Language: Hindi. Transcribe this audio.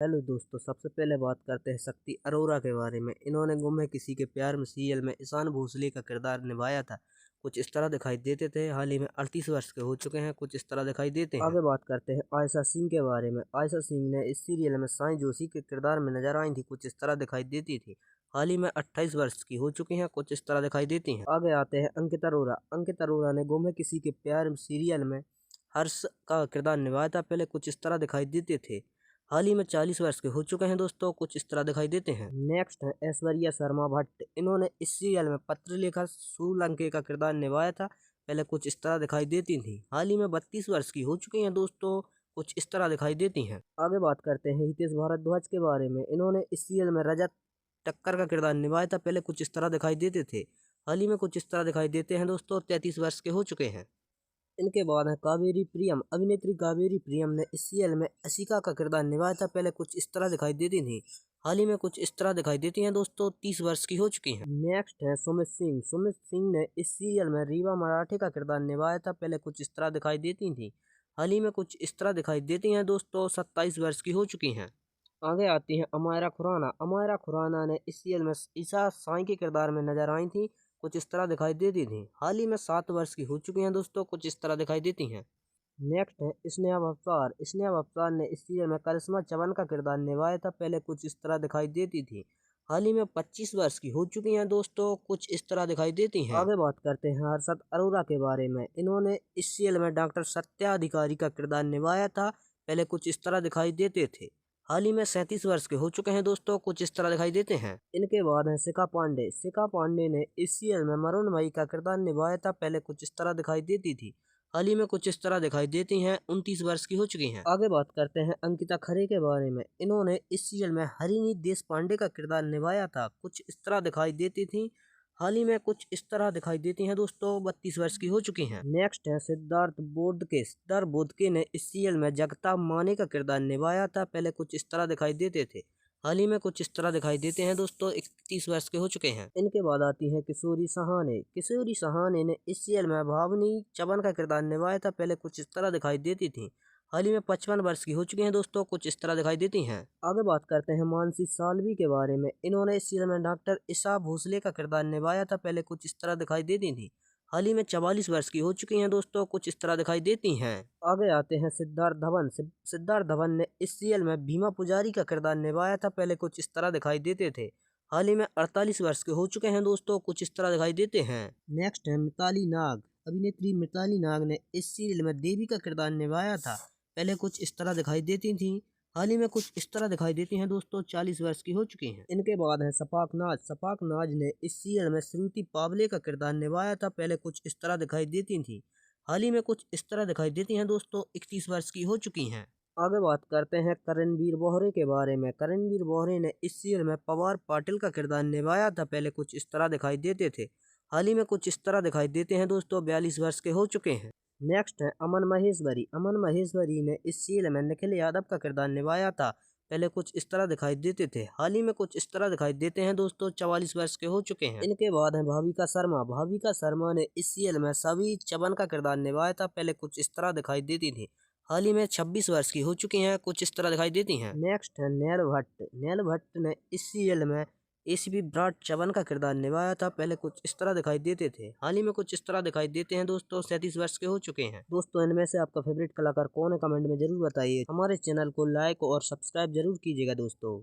हेलो दोस्तों, सबसे पहले बात करते हैं शक्ति अरोरा के बारे में। इन्होंने गुम है किसी के प्यार में सीरियल में ईशान भोसले का किरदार निभाया था। कुछ इस तरह दिखाई देते थे। हाल ही में 38 वर्ष के हो चुके हैं। कुछ इस तरह दिखाई देते हैं। आगे बात करते हैं आयशा सिंह के बारे में। आयशा सिंह ने इस सीरियल में साईं जोशी के किरदार में नजर आई थी। कुछ इस तरह दिखाई देती थी। हाल ही में 28 वर्ष की हो चुकी हैं। कुछ इस तरह दिखाई देती हैं। आगे आते हैं अंकिता अरोरा। अंकिता अरोरा ने गुम है किसी के प्यार में सीरियल में हर्ष का किरदार निभाया था। पहले कुछ इस तरह दिखाई देते थे। हाल ही में 40 वर्ष के हो चुके हैं दोस्तों। कुछ इस तरह दिखाई देते हैं। नेक्स्ट है ऐश्वर्या शर्मा भट्ट। इन्होंने इस सीरियल में पत्रलेखा सोलंकी का किरदार निभाया था। पहले कुछ इस तरह दिखाई देती थी। हाल ही में 32 वर्ष की हो चुकी हैं दोस्तों। कुछ इस तरह दिखाई देती हैं। आगे बात करते हैं हितेश भारद्वाज के बारे में। इन्होंने इस सीरियल में रजत टक्कर का किरदार निभाया था। पहले कुछ इस तरह दिखाई देते थे। हाल ही में कुछ इस तरह दिखाई देते हैं दोस्तों। 33 वर्ष के हो चुके हैं। इनके बाद है कावेरी प्रियम। अभिनेत्री कावेरी प्रियम ने इस सीरियल में अशिका का किरदार निभाया था। पहले कुछ इस तरह दिखाई देती थी। हाल ही में कुछ इस तरह दिखाई देती हैं दोस्तों। 30 वर्ष की हो चुकी हैं। नेक्स्ट है सुमित सिंह। सुमित सिंह ने इस सीरियल में रीवा मराठे का किरदार निभाया था। पहले कुछ इस तरह दिखाई देती थी। हाल ही में कुछ इस तरह दिखाई देती हैं दोस्तों। 27 वर्ष की हो चुकी हैं। आगे आती हैं अमायरा खुराना। अमायरा खुराना ने इस सीरियल में ईशा साईं के किरदार में नजर आई थी। कुछ इस तरह दिखाई देती थी। हाल ही में 7 वर्ष की हो चुकी हैं दोस्तों। कुछ इस तरह दिखाई देती हैं। नेक्स्ट है स्नेहा बफ्तार। स्नेहा बफ्तार ने इस सीरियल में करिश्मा चवन का किरदार निभाया था। पहले कुछ इस तरह दिखाई देती थी। हाल ही में 25 वर्ष की हो चुकी हैं दोस्तों। कुछ इस तरह दिखाई देती हैं। आगे बात करते हैं हर्षद अरोरा के बारे में। इन्होंने इस सीरियल में डॉक्टर सत्या अधिकारी का किरदार निभाया था। पहले कुछ इस तरह दिखाई देते थे। हाल ही में 37 वर्ष के हो चुके हैं दोस्तों। कुछ इस तरह दिखाई देते हैं। इनके बाद है शिखा पांडे। शिखा पांडे ने इस सीरियल में मरुण मई का किरदार निभाया था। पहले कुछ इस तरह दिखाई देती थी। हाल ही में कुछ इस तरह दिखाई देती हैं। 29 वर्ष की हो चुकी हैं। आगे बात करते हैं अंकिता खरे के बारे में। इन्होंने इस सीरियल में हरिणी देश पांडे का किरदार निभाया था। कुछ इस तरह दिखाई देती थी। हाल ही में कुछ इस तरह दिखाई देती हैं दोस्तों। 32 वर्ष की हो चुकी हैं। नेक्स्ट है सिद्धार्थ बोडके। सिद्धार्थ बोडके ने इस सीरियल में जगता माने का किरदार निभाया था। पहले कुछ इस तरह दिखाई देते थे। हाल ही में कुछ इस तरह दिखाई देते हैं दोस्तों। 31 वर्ष के हो चुके हैं। इनके बाद आती है किशोरी सहाने। किशोरी सहाने ने इस सीरियल में भावनी चवन का किरदार निभाया था। पहले कुछ इस तरह दिखाई देती थी। हाल ही में 55 वर्ष की हो चुकी हैं दोस्तों। कुछ इस तरह दिखाई देती हैं। आगे बात करते हैं मानसी साल्वी के बारे में। इन्होंने इस सीरियल में डॉक्टर ईशा भोसले का किरदार निभाया था। पहले कुछ इस तरह दिखाई देती थी। हाल ही में 44 वर्ष की हो चुकी हैं दोस्तों। कुछ इस तरह दिखाई देती हैं। आगे आते हैं सिद्धार्थ धवन। सिद्धार्थ धवन ने इस सीरियल में भीमा पुजारी का किरदार निभाया था। पहले कुछ इस तरह दिखाई देते थे। हाल ही में 48 वर्ष के हो चुके हैं दोस्तों। कुछ इस तरह दिखाई देते हैं। नेक्स्ट है मिताली नाग। अभिनेत्री मिताली नाग ने इस सीरियल में देवी का किरदार निभाया था। पहले कुछ इस तरह दिखाई देती थी। हाल ही में कुछ इस तरह दिखाई देती हैं दोस्तों। 40 वर्ष की हो चुकी हैं। इनके बाद है सपाक नाज। सपाक नाज ने इस सीरियल में श्रुति पावले का किरदार निभाया था। पहले कुछ इस तरह दिखाई देती थी। हाल ही में कुछ इस तरह दिखाई देती हैं दोस्तों। 31 वर्ष की हो चुकी हैं। आगे बात करते हैं करणवीर बोहरे के बारे में। करणवीर बोहरे ने इस सीरियल में पवार पाटिल का किरदार निभाया था। पहले कुछ इस तरह दिखाई देते थे। हाल ही में कुछ इस तरह दिखाई देते हैं दोस्तों। 42 वर्ष के हो चुके हैं। नेक्स्ट है अमन महेश्वरी। अमन महेश्वरी ने इस सीरियल में निखिल यादव का किरदार निभाया था। पहले कुछ इस तरह दिखाई देते थे। हाल ही में कुछ इस तरह दिखाई देते हैं दोस्तों। 44 वर्ष के हो चुके हैं। इनके बाद है भाविका शर्मा। भाविका शर्मा ने इस सीरियल में सभी चवन का किरदार निभाया था। पहले कुछ इस तरह दिखाई देती थी। हाल ही में 26 वर्ष की हो चुकी हैं। कुछ इस तरह दिखाई देती हैं। नेक्स्ट है नैल भट्ट। नैल भट्ट ने इस सीरियल में एसीपी ब्रॉड चवन का किरदार निभाया था। पहले कुछ इस तरह दिखाई देते थे। हाल ही में कुछ इस तरह दिखाई देते हैं दोस्तों। 37 वर्ष के हो चुके हैं। दोस्तों इनमें से आपका फेवरेट कलाकार कौन है कमेंट में जरूर बताइए। हमारे चैनल को लाइक और सब्सक्राइब जरूर कीजिएगा दोस्तों।